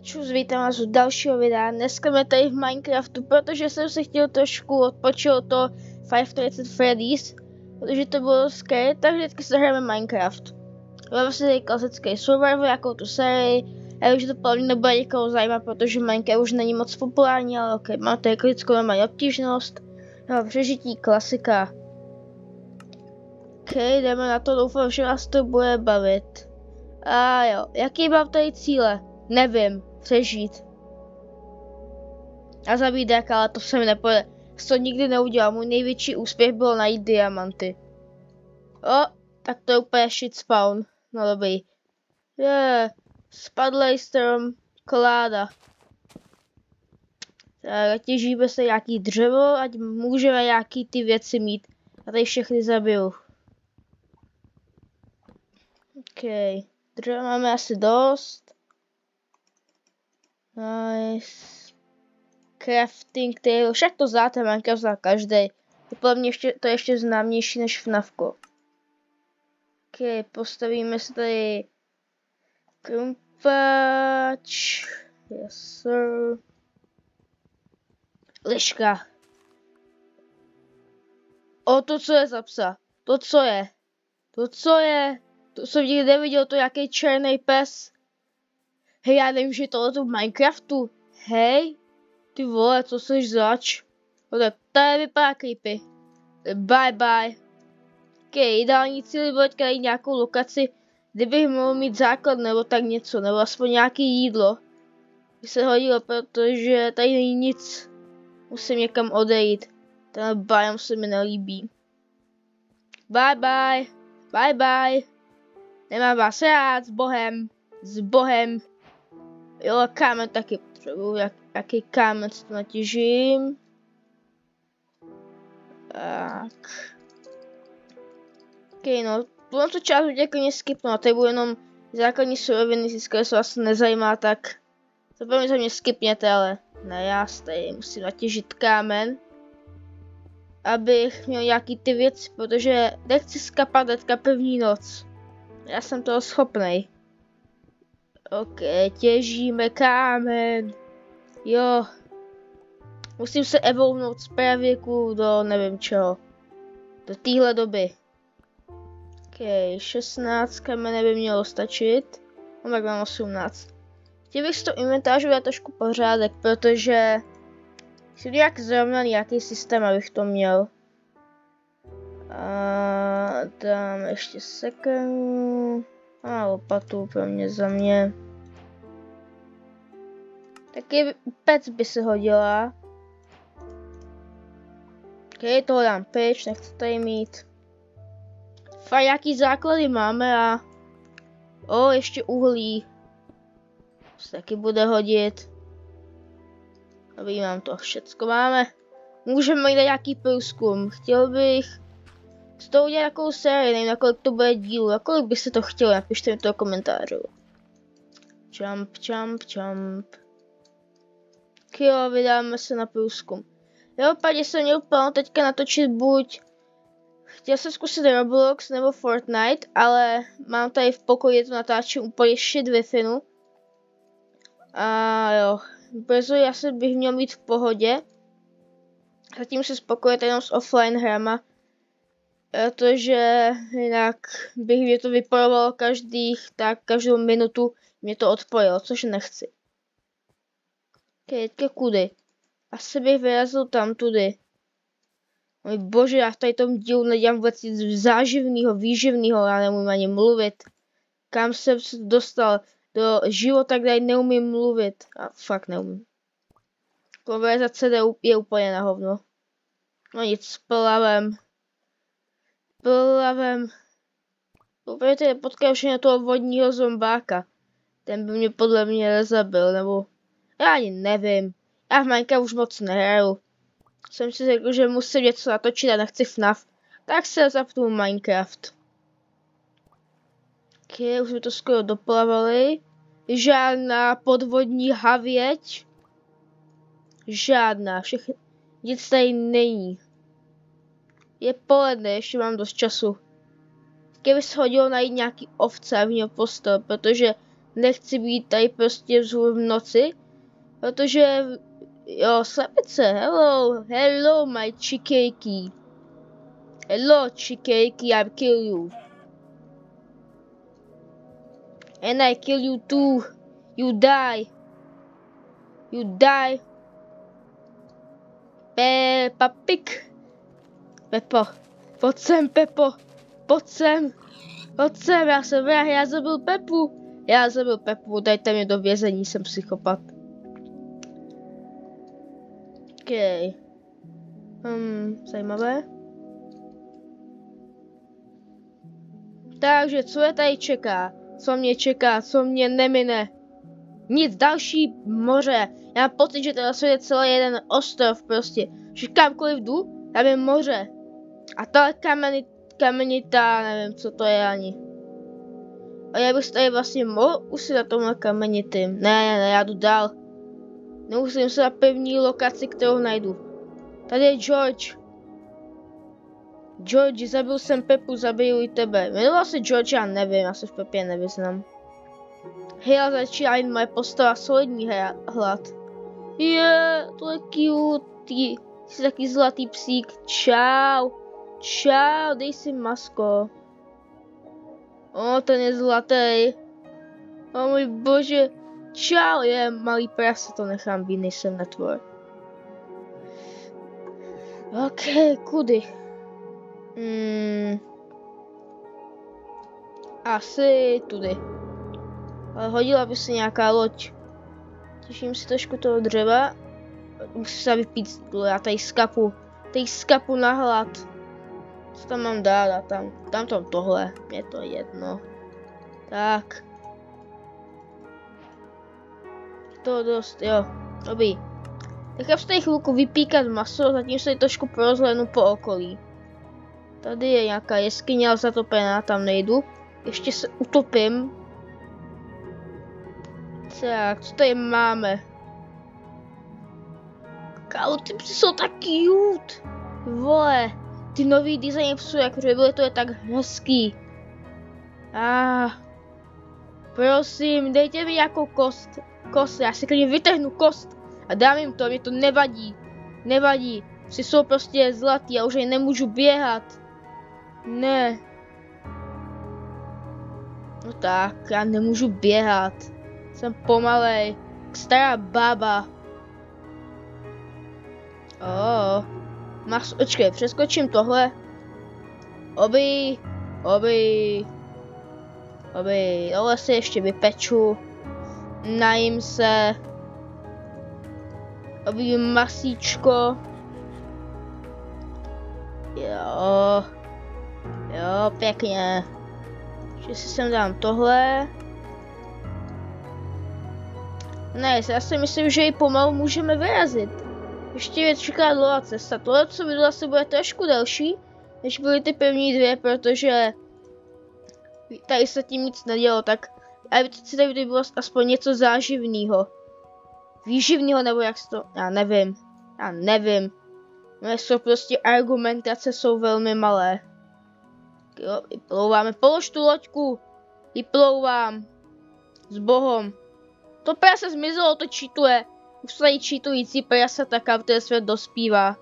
Čus, vítám vás u dalšího videa. Dneska jsme tady v Minecraftu, protože jsem se chtěl trošku odpočinout to Five Nights at Freddy's, protože to bylo skvělé, takže vždycky se hrajeme Minecraft. Máme vlastně tady klasický survival, jako tu sérii. Já vím, že to podle mě nebude někoho zajímat, protože Minecraft už není moc populární, ale ok, mám tady kritickou normální obtížnost. No, přežití, klasika. Ok, jdeme na to, doufám, že vás to bude bavit. A jo, jaký mám tady cíle? Nevím, přežít. A zabít draka, ale to se mi nepojde. To nikdy neudělal, můj největší úspěch bylo najít diamanty. O, tak to je úplně shit spawn. No dobrý. Spadlej strom, koláda. Tak těžíme se nějaký dřevo, ať můžeme nějaký ty věci mít. A tady všechny zabiju. OK, dřevo máme asi dost. Nice. Crafting table, však to znáte, Minecraft zná každý. Podle mě to je ještě známější než FNAFko. Ok, postavíme si tady krumpač. Yes sir. Liška. O, to co je za psa? To co je? To co je? To jsem nikdy neviděl, to jaký černý pes. Hej, já nevím, že je tohle v Minecraftu. Hej. Ty vole, co seš zač? No tak tady vypadá creepy. Bye bye. Ok, ideální cíl bylo teďka najít nějakou lokaci, kde bych mohl mít základ nebo tak něco, nebo aspoň nějaké jídlo. By se hodilo, protože tady není nic. Musím někam odejít. Ten biom se mi nelíbí. Bye bye. Bye bye. Nemám vás rád, s Bohem. S Bohem. Jo, kámen taky potřebuju. Jaký kámen si to natěžím. Tak. Ok, no, tuto část bych klidně skipnu, a tady budu jenom základní suroviny, získali se vás nezajímá, tak to pro mě za mě skipněte, ale ne, já tady musím natěžit kámen, abych měl nějaký ty věci, protože nechci skapat teďka první noc. Já jsem toho schopnej. Ok, těžíme kámen. Jo. Musím se evolvnout z pravěku do nevím čeho. Do téhle doby. Ok, 16 kamene by mělo stačit. No tak mám 18. Chtěl bych z toho inventářu dát trošku pořádek, protože jsem nějak zrovnaný nějaký systém, abych to měl. A dám ještě sekenu. A lopatu pro mě za mě. Taky pec by se hodila. Ok, toho dám pryč, nechci tady mít. Fakt jaký základy máme a... O, ještě uhlí. To se taky bude hodit. Dobrý, mám to, všecko máme. Můžeme jít nějaký průzkum. Chtěl bych z toho udělat takovou sérii, nevím, na kolik to bude dílu, na kolik byste to chtěli, napište mi to do komentářů. Jump, jump, jump. Tak jo, vydáme se na průzkum. Jo, padě jsem měl plán teďka natočit buď... Chtěl jsem zkusit Roblox nebo Fortnite, ale mám tady v pokoji, to natáčím úplně shit Wi-Fi. A jo, brzo asi bych měl mít v pohodě. Zatím se spokojit jenom s offline hrama. Protože jinak bych mě to vyporovalo každou minutu mě to odpojilo, což nechci. Ok, teďka kudy? Asi bych vyrazil tam tudy. Můj bože, já v tady tom dílu nedělám vůbec nic záživného, výživného, já nemůžu ani mluvit. Kam jsem se dostal? Do života, kde neumím mluvit. A fakt neumím. Konverzace je úplně na hovno. No nic, plavem. Úplně tady potkám všechno toho vodního zombáka. Ten by mě podle mě nezabil, nebo... Já ani nevím. Já v Minecraft už moc nehraju. Jsem si řekl, že musím něco natočit a nechci FNAF. Tak se zapnu Minecraft. Ok, už jsme to skoro doplavali. Žádná podvodní havěť. Žádná, nic tady není. Je poledne, ještě mám dost času. Kdyby se hodilo najít nějaký ovce a v něm postel, protože nechci být tady prostě vzhůru v noci, protože, jo, slepice, hello my chickadee. Hello chickadee, I kill you. And I kill you too. You die. You die. Peppa Pig. Pepo. Pojď sem, Pepo. Pojď sem. Pojď sem, já jsem vrah, já zabil Pepu. Já zabil Pepu, dajte mě do vězení, jsem psychopat. OK. Zajímavé. Takže, co je tady čeká? Co mě čeká? Co mě nemine? Nic, další moře. Já mám pocit, že teda je celý jeden ostrov prostě. Že kamkoliv jdu, tam je moře. A ta kamenitá, nevím, co to je ani. A já bych tady vlastně mohl usit na tomhle kamenitým. Ne, já jdu dál. Nemusím se na první lokaci, kterou najdu. Tady je George. George, zabil jsem Pepu, zabiju i tebe. Jmenoval se George, já nevím, já se v Pepě nevyznám. Hej, začíná jen moje postava solidní hlad. To je cute. Jsi taky zlatý psík. Čau. Čau, dej si masko. Ten je zlatý. Můj bože. Čau, malý prase, to nechám být, nejsem netvor. OK, kudy? Asi tudy. Ale hodila by se nějaká loď. Těším si trošku toho dřeva. Musím se vypít, já tady skapu na hlad. Co tam mám dát? A tam tohle. Je to jedno. Tak. To dost, jo. Dobrý. Nechám se tady chvilku vypíkat maso, zatím se trošku porozhlédnu po okolí. Tady je nějaká jeskyně, ale zatopená, tam nejdu. Ještě se utopím. Tak, co tady máme? Kámo, ty psy jsou tak cute. Vole, ty nový designy psů, jak byly, to je tak hezký. Prosím, dejte mi nějakou kost. Já si klidně vytrhnu kost a dám jim to, mě to nevadí. Nevadí, psy jsou prostě zlatý, já už ani nemůžu běhat. Ne. No tak, já nemůžu běhat. Jsem pomalej, stará bába. Počkej, přeskočím tohle. Tohle si ještě vypeču. Najím se. Masíčko. Jo, pěkně. Že si sem dám tohle. Ne, já si myslím, že ji pomalu můžeme vyrazit. Ještě mě čeká dlouhá cesta. Tohle, co video asi bude trošku delší, než byly ty první dvě, protože tady se tím nic nedělo, tak aby si tady bylo aspoň něco záživného. Výživného, nebo jak se to... Já nevím. Moje jsou prostě argumentace jsou velmi malé. Jo, vyplouváme. Polož tu loďku. Vyplouvám. S bohom. To prase zmizelo, to čítuje. Už jsou tady čítující prase, tak v té svět dospívá.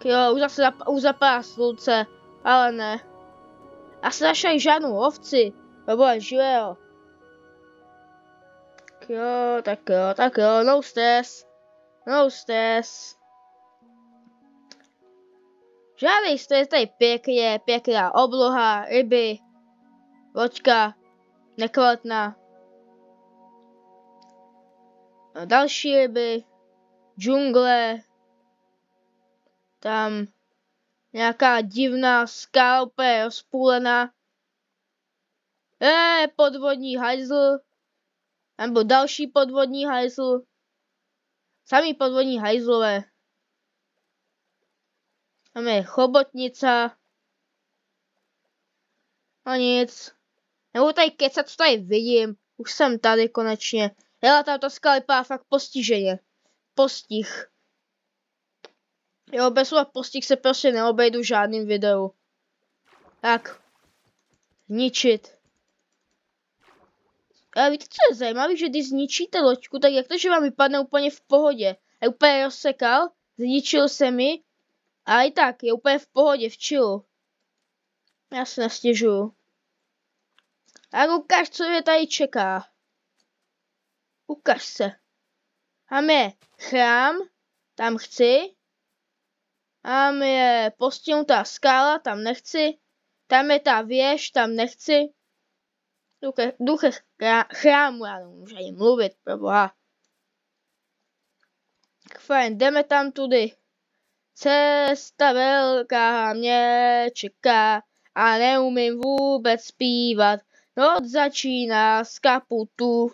Jo, už zapadá slunce. Ale ne. A se našli žádnou ovci. Nebo že jo. Tak jo, no stress. Žádný stres, tady pěkná obloha, ryby, loďka, nekvalitná. A další ryby, džungle, tam nějaká divná skála úplně rozpůlená. Podvodní hajzl. Tam byl další podvodní hajzl. Samý podvodní hajzlové. Tam je chobotnica. A nic. Nebudu tady kecat, co tady vidím. Už jsem tady konečně. Hele, tam ta skala vypadá fakt postiženě. Postih. Jo, bez slova postih se prostě neobejdu v žádným videu. Tak. Zničit. Ale víte, co je zajímavé, že když zničíte loďku, tak jak to, že vám vypadne úplně v pohodě. Je úplně rozsekal, zničil se mi, a i tak je úplně v pohodě, v chillu. Já se nestěžuju. A ukáž, co je tady čeká. Ukaž se. Tam je chrám, tam chci. Tam je postihnutá skála, tam nechci. Tam je ta věž, tam nechci. Duche chrámu, já nemůžu ani mluvit, proboha. Fajn, jdeme tam tudy. Cesta velká mě čeká a neumím vůbec zpívat. Noc začíná z kaputu,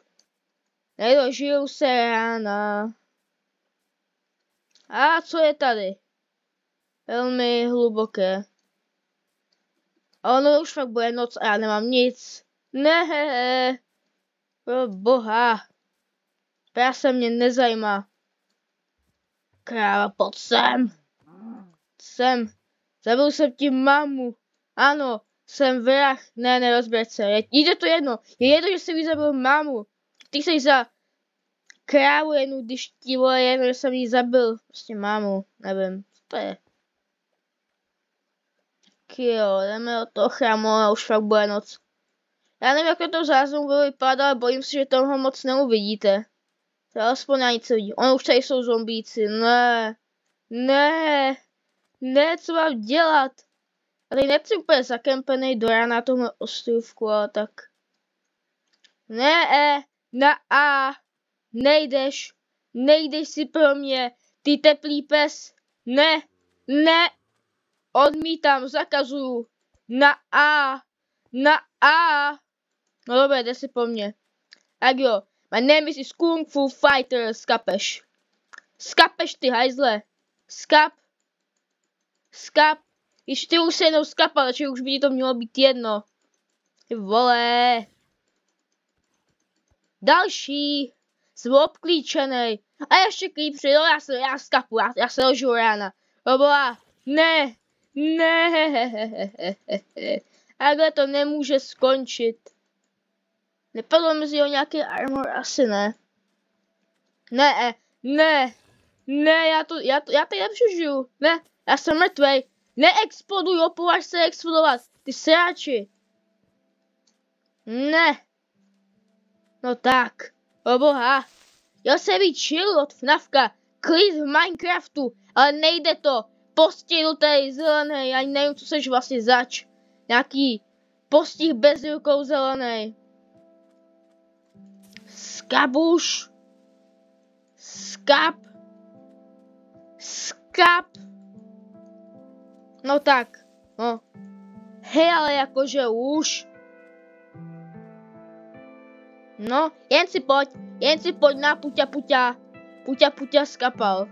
nedožiju se rána. A co je tady? Velmi hluboké. A ono už fakt bude noc a já nemám nic. Ne, pro boha. Práce mě nezajímá. Kráva, pojď sem. Jsem. Zabil jsem ti mamu. Ano, jsem vrah. Ne, nerozběr se. Jde to jedno. Je jedno, že jsem jí zabil mamu. Ty jsi za krávu jednu, když ti vole jedno, že jsem jí zabil. Prostě mámu. Nevím, co to je. Jo, jdeme od toho chrámu a už fakt bude noc. Já nevím, jak to v záznamu bude vypadat, ale bojím se, že toho moc neuvidíte. To aspoň ani co vidí. Ono už tady jsou zombíci. Ne. Ne. Ne, co mám dělat? A tady nechci úplně zakempenej do rána tohle ostrůvku, ale tak. Ne, na A. Nejdeš. Nejdeš si pro mě. Ty teplý pes. Ne. Ne. Odmítám, zakazuju. Na A. Na A. No dobré, jde si po mně. Tak jo. My name is Kung Fu Fighter, skapeš. Skapeš ty hajzle. Skap. Když ty už se jednou skapal, takže už by ti to mělo být jedno. Ty vole. Další. Jsem obklíčenej. A ještě klípři, no já skapu, já se ložu rána. Oboha. Ne. Takhle to nemůže skončit. Nepadlo mi z něho nějaký armor? Asi ne. Ne, já tady nepřežiju. Ne, já jsem mrtvej. Neexploduj, opovaž se explodovat. Ty sráči. Ne. No tak. Oboha. Já se být chill od FNAFka. Klid v Minecraftu. Ale nejde to. Postihnutý zelený. Já nevím, co seš vlastně zač. Nějaký postih bez rukou zelený. Skabuš. Skap. No tak. No. Hej, ale jakože už. No, jen si pojď na puťa skapal.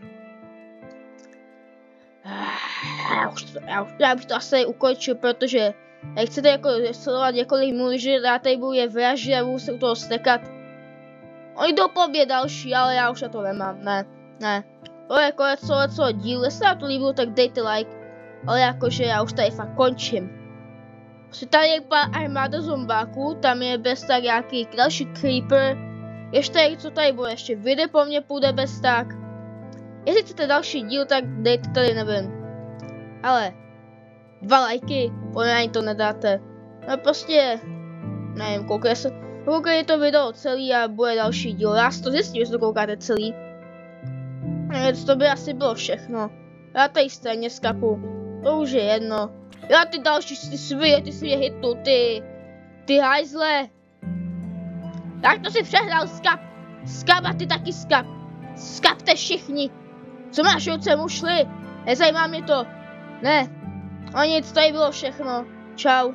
Já bych to asi ukončil, protože jak chcete jako sledovat několik minut, že já tady budu je vraždit a budu se u toho stekat. Oni jdou po mě další, ale já už na to nemám, ne. To je konec tohoto dílu, jestli vám to líbilo, tak dejte like, ale jakože já už tady fakt končím. Tady je pár armáda zombáků, tam je bez tak nějaký další creeper. Ještě tady, co tady bude, ještě video po mně půjde bez tak. Jestli chcete další díl, tak dejte tady, nevím. Ale 2 lajky, podle ani to nedáte. No prostě, nevím, koukejte to video celý a bude další díl. Já si to zjistím, jestli to koukáte celý. To by asi bylo všechno. Já tady stejně skapu, to už je jedno. Já ty další, ty svině hitnu, ty hajzle. Tak to si přehrál, skap a ty taky skap. Skapte všichni. Co máš ruce mušli? Nezajímá mě to. Ne. O nic, tady bylo všechno. Čau.